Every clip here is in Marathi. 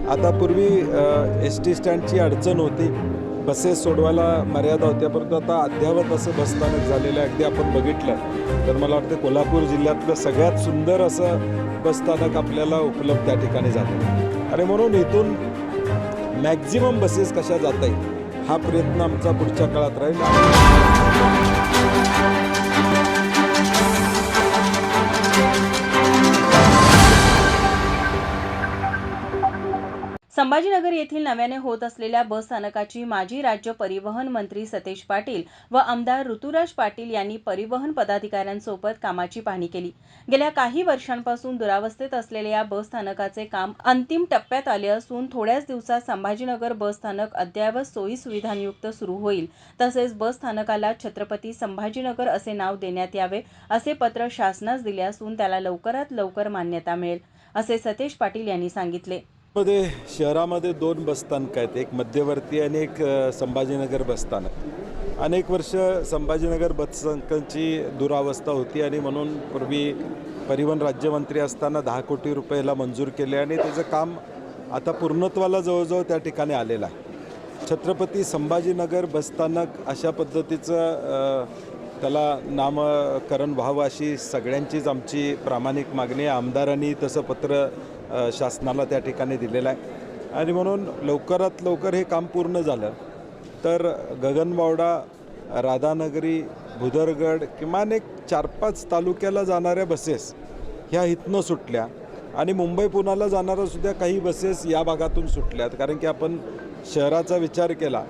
आता पूर्वी एस टी स्टँडची अडचण होती, बसेस सोडवायला मर्यादा होत्या, परंतु आता अद्ययावत असं बसस्थानक झालेलं आहे. अगदी आपण बघितलं तर मला वाटतं कोल्हापूर जिल्ह्यातलं सगळ्यात सुंदर असं बसस्थानक आपल्याला उपलब्ध त्या ठिकाणी झालं आणि म्हणून इथून मॅक्झिमम बसेस कशा जाता येईल हा प्रयत्न आमचा पुढच्या काळात राहील. संभाजीनगर येथील नव्याने होत असलेल्या बस स्थानकाची माजी राज्य परिवहन मंत्री सतेज पाटील व आमदार ऋतुराज पाटील यांनी परिवहन पदाधिकाऱ्यांसोबत कामाची पाहणी केली. गेल्या काही वर्षांपासून दुरावस्थेत असलेल्या या बस स्थानकाचे काम अंतिम टप्प्यात आले असून थोड्याच दिवसात संभाजीनगर बस स्थानक अद्ययावत सोयी सुविधांयुक्त सुरू होईल. तसेच बस स्थानकाला छत्रपती संभाजीनगर असे नाव देण्यात यावे असे पत्र शासनास दिले असून त्याला लवकरात लवकर मान्यता मिळेल असे सतेज पाटील यांनी सांगितले. शहरामध्ये 2 बसस्थानक आहेत, एक मध्यवर्ती आणि एक संभाजीनगर बसस्थानक. अनेक वर्ष संभाजीनगर बसस्थानकाची दुरावस्था होती आणि म्हणून पूर्वी परिवहन राज्यमंत्री असताना 10 कोटी रुपयाला मंजूर केले आणि त्याचं काम आता पूर्णत्वाला जवळजवळ त्या ठिकाणी आलेलं आहे. छत्रपती संभाजीनगर बसस्थानक अशा पद्धतीचं त्याला नामकरण व्हावं अशी सगळ्यांचीच आमची प्रामाणिक मागणी आहे. आमदारांनी तसं पत्र शासनाला त्या ठिकाणी दिलेलं आहे आणि म्हणून लवकरात लवकर हे काम पूर्ण झालं तर गगनबावडा, राधानगरी, भुदरगड किमान एक 4-5 तालुक्याला जाणाऱ्या बसेस ह्या इथनं सुटल्या आणि मुंबई पुण्याला जाणाऱ्यासुद्धा काही बसेस या भागातून सुटल्यात. कारण की आपण शहराचा विचार केला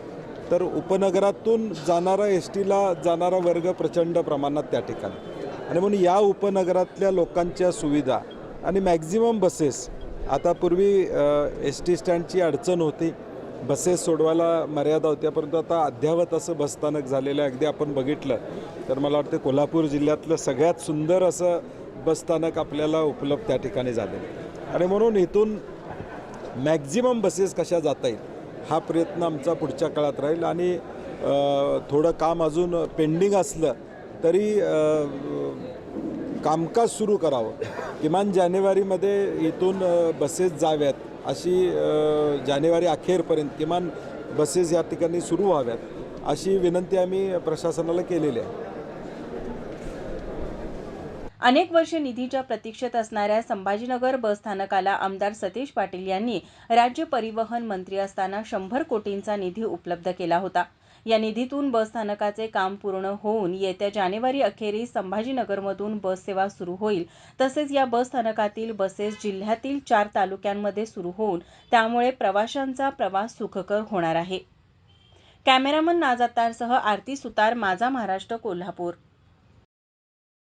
तर उपनगरातून जाणारा एस टीला जाणारा वर्ग प्रचंड प्रमाणात त्या ठिकाणी आणि म्हणून या उपनगरातल्या लोकांच्या सुविधा आणि मॅक्झिमम बसेस आता पूर्वी एस टी स्टँडची अडचण होती, बसेस सोडवायला मर्यादा होत्या, परंतु आता अद्ययावत असं बसस्थानक झालेलं आहे. अगदी आपण बघितलं तर मला वाटतं कोल्हापूर जिल्ह्यातलं सगळ्यात सुंदर असं बसस्थानक आपल्याला उपलब्ध त्या ठिकाणी झालेलं आहे आणि म्हणून इथून मॅक्झिमम बसेस कशा जाता येईल हा प्रयत्न आमचा पुढच्या काळात राहील आणि थोडं काम अजून पेंडिंग असलं तरी कामकाज सुरू करावं. किमान जानेवारीमध्ये इथून बसेस जाव्यात अशी जानेवारी अखेरपर्यंत किमान बसेस या ठिकाणी सुरू व्हाव्यात अशी विनंती आम्ही प्रशासनाला केलेली आहे. अनेक वर्षे निधीच्या प्रतीक्षेत असणाऱ्या संभाजीनगर बस स्थानकाला आमदार सतेज पाटील यांनी राज्य परिवहन मंत्री असताना 100 कोटींचा निधी उपलब्ध केला होता. या निधीतून बस स्थानकाचे काम पूर्ण होऊन येत्या जानेवारी अखेरीस संभाजीनगरमधून बस सेवा सुरू होईल. तसेच या बस स्थानकातील बसेस जिल्ह्यातील 4 तालुक्यांमध्ये सुरू होऊन त्यामुळे प्रवाशांचा प्रवास सुखकर होणार आहे. कॅमेरामन नाज अत्तारसह आरती सुतार, माझा महाराष्ट्र, कोल्हापूर.